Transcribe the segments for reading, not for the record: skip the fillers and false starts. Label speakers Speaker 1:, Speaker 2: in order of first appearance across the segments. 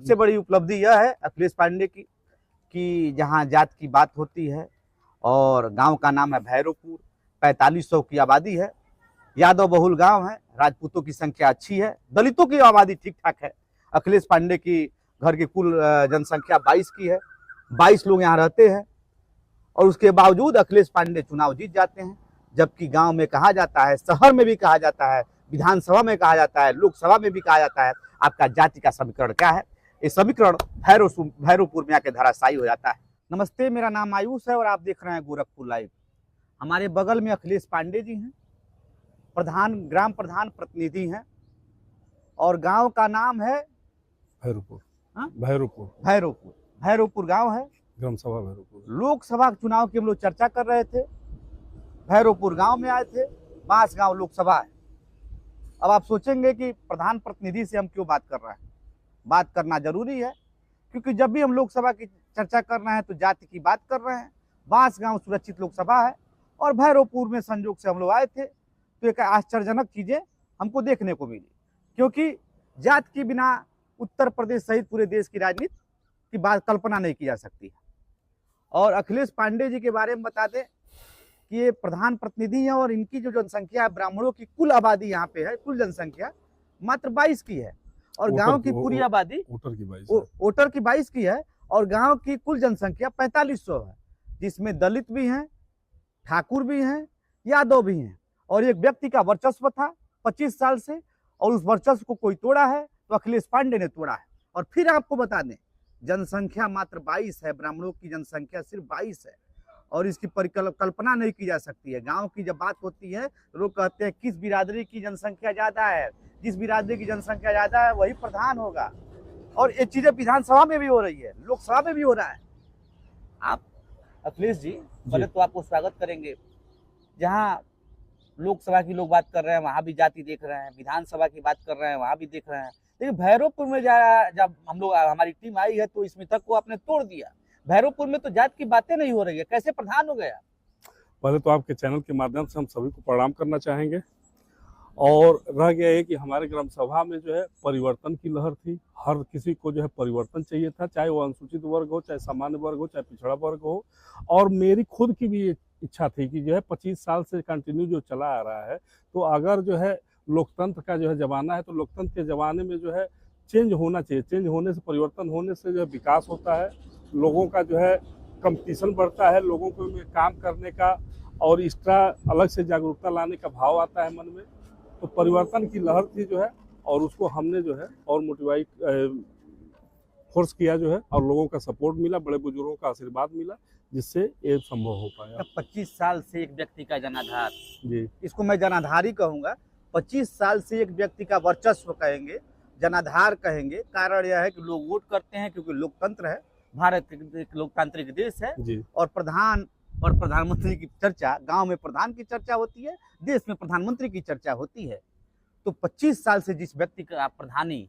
Speaker 1: सबसे बड़ी उपलब्धि यह है अखिलेश पांडे की कि जहां जात की बात होती है और गांव का नाम है भैरवपुर, 4500 की आबादी है, यादव बहुल गांव है, राजपूतों की संख्या अच्छी है, दलितों की आबादी ठीक ठाक है। अखिलेश पांडे की घर की कुल जनसंख्या 22 की है, 22 लोग यहाँ रहते हैं और उसके बावजूद अखिलेश पांडे चुनाव जीत जाते हैं। जबकि गांव में कहा जाता है, शहर में भी कहा जाता है, विधानसभा में कहा जाता है, लोकसभा में भी कहा जाता है, आपका जाति का समीकरण क्या है? ये समीकरण भैरवपुर में आके धराशायी हो जाता है। नमस्ते, मेरा नाम आयुष है और आप देख रहे हैं गोरखपुर लाइव। हमारे बगल में अखिलेश पांडे जी हैं, ग्राम प्रधान प्रतिनिधि हैं और गांव का नाम है भैरवपुर गांव है।
Speaker 2: ग्राम सभा भैरवपुर।
Speaker 1: लोकसभा चुनाव की हम लोग चर्चा कर रहे थे, भैरवपुर गांव में आए थे, बांस गांव लोकसभा है। अब आप सोचेंगे कि प्रधान प्रतिनिधि से हम क्यों बात कर रहे हैं? बात करना जरूरी है क्योंकि जब भी हम लोकसभा की चर्चा कर रहे हैं तो जाति की बात कर रहे हैं। बांस गांव सुरक्षित लोकसभा है और भैरवपुर में संयोग से हम लोग आए थे तो एक आश्चर्यजनक चीजें हमको देखने को मिली, क्योंकि जात के बिना उत्तर प्रदेश सहित पूरे देश की राजनीति की बात कल्पना नहीं की जा सकती है। और अखिलेश पांडे जी के बारे में बता दें कि ये प्रधान प्रतिनिधि हैं और इनकी जो जनसंख्या है, ब्राह्मणों की कुल आबादी यहाँ पे है, कुल जनसंख्या मात्र 22 की है और गांव की पूरी आबादी वोटर की 22 की है और गांव की कुल जनसंख्या 4500 है, जिसमें दलित भी हैं, ठाकुर भी हैं, यादव भी हैं। और एक व्यक्ति का वर्चस्व था 25 साल से और उस वर्चस्व को कोई तोड़ा है तो अखिलेश पांडे ने तोड़ा है। और फिर आपको बता दें, जनसंख्या मात्र 22 है, ब्राह्मणों की जनसंख्या सिर्फ 22 है और इसकी कल्पना नहीं की जा सकती है। गांव की जब बात होती है तो लोग कहते हैं किस बिरादरी की जनसंख्या ज्यादा है, जिस बिरादरी की जनसंख्या ज्यादा है वही प्रधान होगा। और ये चीजें विधानसभा में भी हो रही है, लोकसभा में भी हो रहा है। आप अखिलेश जी पहले तो आपको स्वागत करेंगे। जहाँ लोकसभा की लोग बात कर रहे हैं वहां भी जाति देख रहे हैं, विधानसभा की बात कर रहे हैं वहां भी देख रहे हैं, लेकिन भैरवपुर में जब हम लोग हमारी टीम आई है तो इसमें तक को आपने तोड़ दिया। भैरवपुर में तो जात की बातें नहीं हो रही है, कैसे प्रधान हो गया?
Speaker 2: पहले तो आपके चैनल के माध्यम से हम सभी को प्रणाम करना चाहेंगे। और रह गया है कि हमारे ग्राम सभा में जो है परिवर्तन की लहर थी, हर किसी को जो है परिवर्तन चाहिए था, चाहे वो अनुसूचित वर्ग हो, चाहे सामान्य वर्ग हो, चाहे पिछड़ा वर्ग हो। और मेरी खुद की भी इच्छा थी कि जो है 25 साल से कंटिन्यू जो चला आ रहा है, तो अगर जो है लोकतंत्र का जो है जमाना है तो लोकतंत्र के जमाने में जो है चेंज होना चाहिए। चेंज होने से, परिवर्तन होने से जो है विकास होता है, लोगों का जो है कंपटीशन बढ़ता है, लोगों को में काम करने का और एक्स्ट्रा अलग से जागरूकता लाने का भाव आता है मन में। तो परिवर्तन की लहर थी जो है और उसको हमने जो है और मोटिवेट फोर्स किया जो है और लोगों का सपोर्ट मिला, बड़े बुजुर्गों का आशीर्वाद मिला, जिससे ये संभव हो पाया।
Speaker 1: 25 साल से एक व्यक्ति का जनाधार,
Speaker 2: जी
Speaker 1: इसको मैं जनाधार ही कहूँगा, 25 साल से एक व्यक्ति का वर्चस्व कहेंगे, जनाधार कहेंगे। कारण यह है कि लोग वोट करते हैं क्योंकि लोकतंत्र है, भारत एक लोकतांत्रिक देश है
Speaker 2: जी।
Speaker 1: और प्रधान और प्रधानमंत्री की चर्चा, गांव में प्रधान की चर्चा होती है, देश में प्रधानमंत्री की चर्चा होती है। तो 25 साल से जिस व्यक्ति का प्रधानी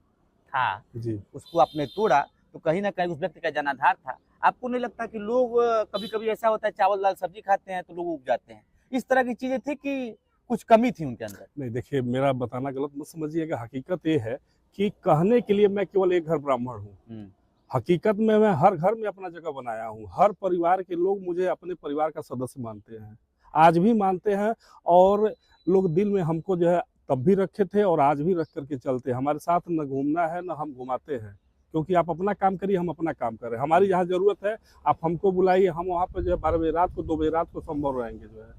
Speaker 1: था
Speaker 2: जी,
Speaker 1: उसको आपने तोड़ा तो कहीं ना कहीं उस व्यक्ति का जनाधार था। आपको नहीं लगता कि लोग कभी कभी ऐसा होता है चावल दाल सब्जी खाते हैं तो लोग उग जाते हैं, इस तरह की चीजें थी कि कुछ कमी थी उनके अंदर?
Speaker 2: नहीं, देखिए मेरा बताना गलत मत समझिएगा। हकीकत ये है कि कहने के लिए मैं केवल एक घर ब्राह्मण हूँ, हकीकत में मैं हर घर में अपना जगह बनाया हूँ। हर परिवार के लोग मुझे अपने परिवार का सदस्य मानते हैं, आज भी मानते हैं और लोग दिल में हमको जो है तब भी रखे थे और आज भी रख करके चलते हैं। हमारे साथ न घूमना है न हम घुमाते हैं, क्योंकि आप अपना काम करिए, हम अपना काम करें। हमारी जहाँ जरूरत है आप हमको बुलाइए, हम वहाँ पर जो है 12 बजे रात को 2 बजे रात को संभव रहेंगे जो है।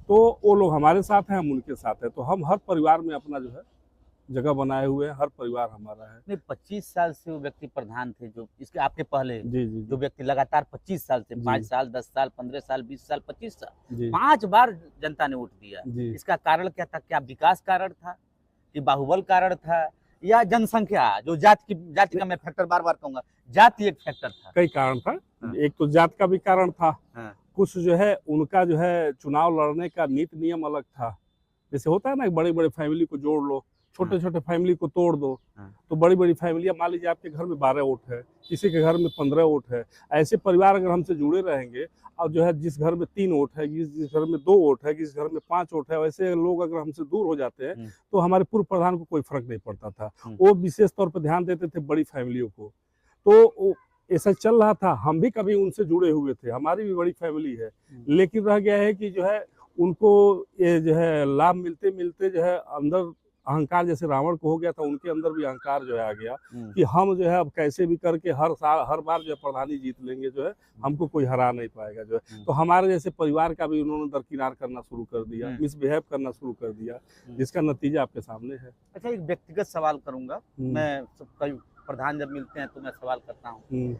Speaker 2: तो वो लोग हमारे साथ हैं, हम उनके साथ हैं। तो हम हर परिवार में अपना जो है जगह बनाए हुए हैं, हर परिवार हमारा है।
Speaker 1: नहीं, 25 साल से वो व्यक्ति प्रधान थे, जो इसके आपके पहले
Speaker 2: जी,
Speaker 1: जो व्यक्ति लगातार 25 साल से, 5 साल, 10 साल, 15 साल, 20 साल, 25 साल, 5 बार जनता ने वोट दिया। इसका कारण क्या था? क्या विकास कारण था कि बाहुबल कारण था या जनसंख्या? जो जाति का मैं फैक्टर बार बार कहूंगा, जाति एक फैक्टर था।
Speaker 2: कई कारण था। एक तो जात का भी कारण था, कुछ जो है उनका जो है चुनाव लड़ने का नीति नियम अलग था। जैसे होता है ना, बड़े बड़े फैमिली को जोड़ लो, छोटे छोटे फैमिली को तोड़ दो। तो बड़ी बड़ी फैमिलियां, मान लीजिए आपके घर में 12 वोट है, किसी के घर में 15 वोट है, ऐसे परिवार अगर हमसे जुड़े रहेंगे और जो है जिस घर में 3 वोट है, जिस घर में 2 वोट है, जिस घर में 5 वोट है, वैसे लोग अगर हमसे दूर हो जाते हैं तो हमारे पूर्व प्रधान को कोई फर्क नहीं पड़ता था। वो विशेष तौर पर ध्यान देते थे बड़ी फैमिलियों को तो ऐसा चल रहा था, हम भी कभी उनसे जुड़े हुए थे, हमारी भी बड़ी फैमिली है, लेकिन रह गया है कि जो है उनको ये जो है लाभ मिलते मिलते जो है अंदर अहंकार, जैसे रावण को हो गया था, उनके अंदर भी अहंकार जो है आ गया कि हम जो है अब कैसे भी करके हर साल हर बार जो है प्रधानी जीत लेंगे, जो है हमको कोई हरा नहीं पाएगा जो है। तो हमारे जैसे परिवार का भी उन्होंने दरकिनार करना शुरू कर दिया, मिसबिहेव करना शुरू कर दिया, जिसका नतीजा आपके सामने है।
Speaker 1: अच्छा, एक व्यक्तिगत सवाल करूंगा मैं, सब कई प्रधान जब मिलते हैं तो मैं सवाल करता हूँ।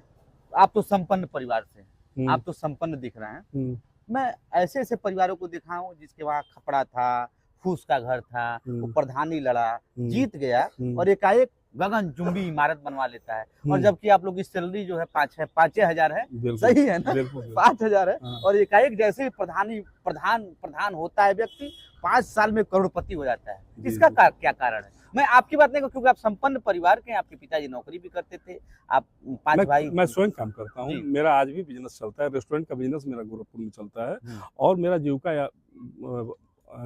Speaker 1: आप तो संपन्न परिवार से हैं, आप तो संपन्न दिख रहे हैं। मैं ऐसे ऐसे परिवारों को देखा हूँ जिसके वहाँ खपड़ा था, फूस का घर था, वो प्रधानी लड़ा, जीत गया और एकाएक गगनचुंबी इमारत बनवा लेता है। और जबकि आप लोग की सैलरी जो है 5,000 है, सही है ना, 5,000 है। और एकाएक जैसे ही प्रधान होता है व्यक्ति, 5 साल में करोड़पति हो जाता है। इसका क्या कारण है? मैं आपकी बात नहीं, क्योंकि आप संपन्न परिवार के हैं, आपके पिताजी नौकरी भी करते थे, आप 5 भाई।
Speaker 2: मैं स्वयं काम करता हूँ, मेरा आज भी बिजनेस चलता है, रेस्टोरेंट का बिजनेस मेरा गोरखपुर में चलता है। और मेरा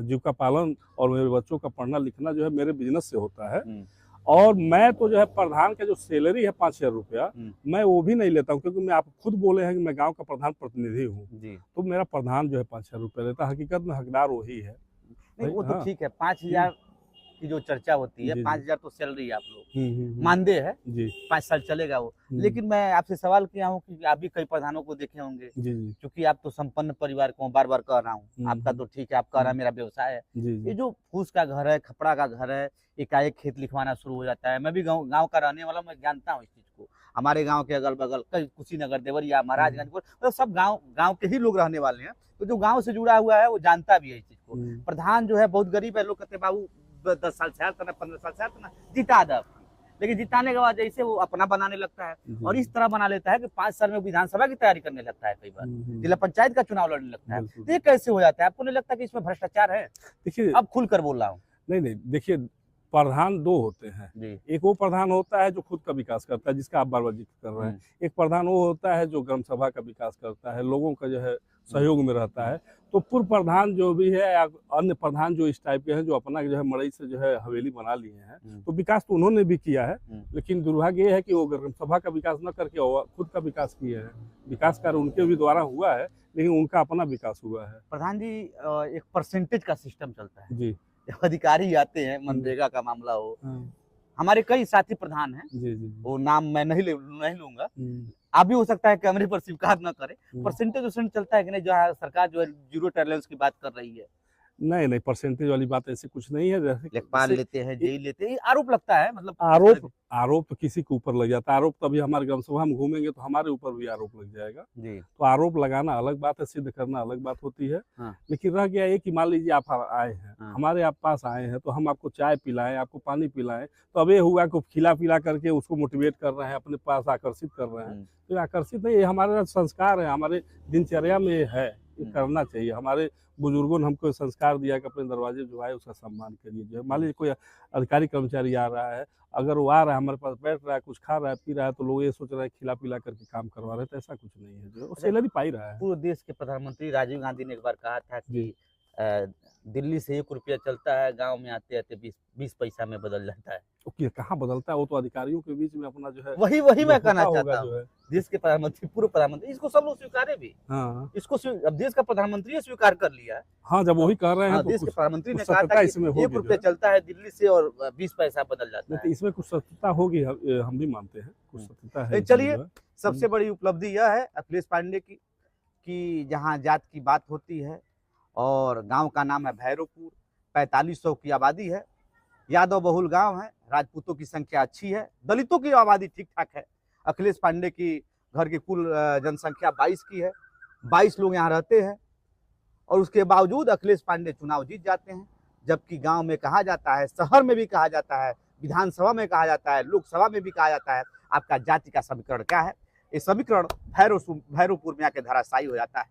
Speaker 2: जीविका पालन और मेरे बच्चों का पढ़ना लिखना जो है मेरे बिजनेस से होता है। और मैं तो जो है प्रधान का जो सैलरी है 5,000 रुपया, मैं वो भी नहीं लेता हूँ, क्योंकि मैं आप खुद बोले हैं कि मैं गांव का प्रधान प्रतिनिधि हूँ, तो मेरा प्रधान जो है 5,000 रुपया लेता है। हकीकत में हकदार वही है।
Speaker 1: नहीं, वो तो ठीक है, 5,000 की जो चर्चा होती है, 5,000 तो सैलरी आप लोग मानदेय है, 5 साल चलेगा वो। लेकिन मैं आपसे सवाल किया हूँ कि आप भी कई प्रधानों को देखे होंगे, क्योंकि आप तो संपन्न परिवार को बार बार कह रहा हूँ, आपका तो ठीक है, आप कह रहा है मेरा व्यवसाय है। ये जो फूस का घर है, खपड़ा का घर है, एकाएक खेत लिखवाना शुरू हो जाता है। मैं भी गाँव का रहने वाला, मैं जानता हूँ इस चीज को। हमारे गाँव के अगल बगल कई कुशीनगर, देवरिया, महाराजगंज, मतलब सब गाँव के ही लोग रहने वाले हैं, तो जो गाँव से जुड़ा हुआ है वो जानता भी है इस चीज को। प्रधान जो है बहुत गरीब है, लोग कहते हैं बाबू 10 साल से 15 साल से जिता दे, लेकिन जिताने के बाद जैसे वो अपना बनाने लगता है और इस तरह बना लेता है कि 5 साल में विधानसभा की तैयारी करने लगता है, कई बार जिला पंचायत का चुनाव लड़ने लगता है। ये कैसे हो जाता है? आपको नहीं लगता कि इसमें भ्रष्टाचार है?
Speaker 2: देखिए,
Speaker 1: अब खुलकर बोल रहा हूँ।
Speaker 2: नहीं, देखिए, प्रधान 2 होते हैं। एक वो प्रधान होता है जो खुद का विकास करता है, जिसका आप बार बार जिक्र कर रहे हैं। एक प्रधान वो होता है जो ग्राम सभा का विकास करता है, लोगों का जो है सहयोग में रहता है। तो पूर्व प्रधान जो भी है, अन्य प्रधान जो इस टाइप के हैं, जो अपना जो है मड़ई से जो है हवेली बना लिए हैं, तो विकास तो उन्होंने भी किया है, लेकिन दुर्भाग्य ये है कि वो ग्राम सभा का विकास न करके खुद का विकास किए हैं। विकास कार्य उनके भी द्वारा हुआ है, लेकिन उनका अपना विकास हुआ है।
Speaker 1: प्रधान जी, एक परसेंटेज का सिस्टम चलता है
Speaker 2: जी।
Speaker 1: अधिकारी आते हैं, मनरेगा का मामला हो, हमारे कई साथी प्रधान हैं, वो नाम मैं नहीं लूंगा, आप भी हो सकता है कैमरे पर स्वीकार न करें। परसेंटेज चलता है कि नहीं, जो है सरकार जो है जीरो टॉलरेंस की बात कर रही है?
Speaker 2: नहीं, परसेंटेज वाली बात ऐसी कुछ नहीं है। जैसे
Speaker 1: लेखपाल लेते हैं, जेई लेते हैं, आरोप लगता है, मतलब
Speaker 2: आरोप तो किसी के ऊपर लग जाता है। आरोप तो अभी हमारे ग्राम सभा में घूमेंगे तो हमारे ऊपर भी आरोप लग जाएगा जी। तो आरोप लगाना अलग बात है, सिद्ध करना अलग बात होती है। लेकिन रह गया एक कि मान लीजिए आप आए हैं, हमारे आप पास आए हैं, तो हम आपको चाय पिलाएं, आपको पानी पिलाएं, तो अब ये हुआ कि खिला पिला करके उसको मोटिवेट कर रहे हैं, अपने पास आकर्षित कर रहे हैं। तो आकर्षित नहीं, ये हमारा संस्कार है, हमारे दिनचर्या में है, ये करना चाहिए। हमारे बुजुर्गों ने हमको संस्कार दिया कि अपने दरवाजे जो है उसका सम्मान करिए। जो है मान लीजिए कोई अधिकारी कर्मचारी आ रहा है, अगर वो आ रहा है हमारे पास बैठ रहा है, कुछ खा रहा है, पी रहा है, तो लोग ये सोच रहे हैं खिला पिला करके काम करवा रहे हैं, तो ऐसा कुछ नहीं है। जो सैलरी पा ही रहा है।
Speaker 1: पूरे देश के प्रधानमंत्री राजीव गांधी ने एक बार कहा था कि दिल्ली से 1 रुपया चलता है, गांव में आते आते 20 पैसा में बदल जाता है।
Speaker 2: ओके, कहाँ बदलता है? वो तो अधिकारियों के बीच में अपना जो है
Speaker 1: वही मैं कहना चाहता हूँ। देश के प्रधानमंत्री, पूर्व प्रधानमंत्री, इसको सब लोग स्वीकारे भी। इसको अब देश का प्रधानमंत्री स्वीकार कर लिया है।
Speaker 2: हाँ, जब वही कर रहे हैं,
Speaker 1: देश के प्रधानमंत्री ने कहा था कि 1 रुपया चलता है दिल्ली से और 20 पैसा बदल जाता है।
Speaker 2: इसमें कुछ सत्यता होगी, हम भी मानते हैं, कुछ सत्यता है।
Speaker 1: चलिए, सबसे बड़ी उपलब्धि यह है अखिलेश पांडे की कि जहाँ जात की बात होती है और गांव का नाम है भैरवपुर, 4500 की आबादी है, यादव बहुल गांव है, राजपूतों की संख्या अच्छी है, दलितों की आबादी ठीक ठाक है। अखिलेश पांडे की घर की कुल जनसंख्या 22 की है, 22 लोग यहाँ रहते हैं और उसके बावजूद अखिलेश पांडे चुनाव जीत जाते हैं। जबकि गांव में कहा जाता है, शहर में भी कहा जाता है, विधानसभा में कहा जाता है, लोकसभा में भी कहा जाता है, आपका जाति का समीकरण क्या है? ये समीकरण भैरवपुर में आके धराशायी हो जाता है।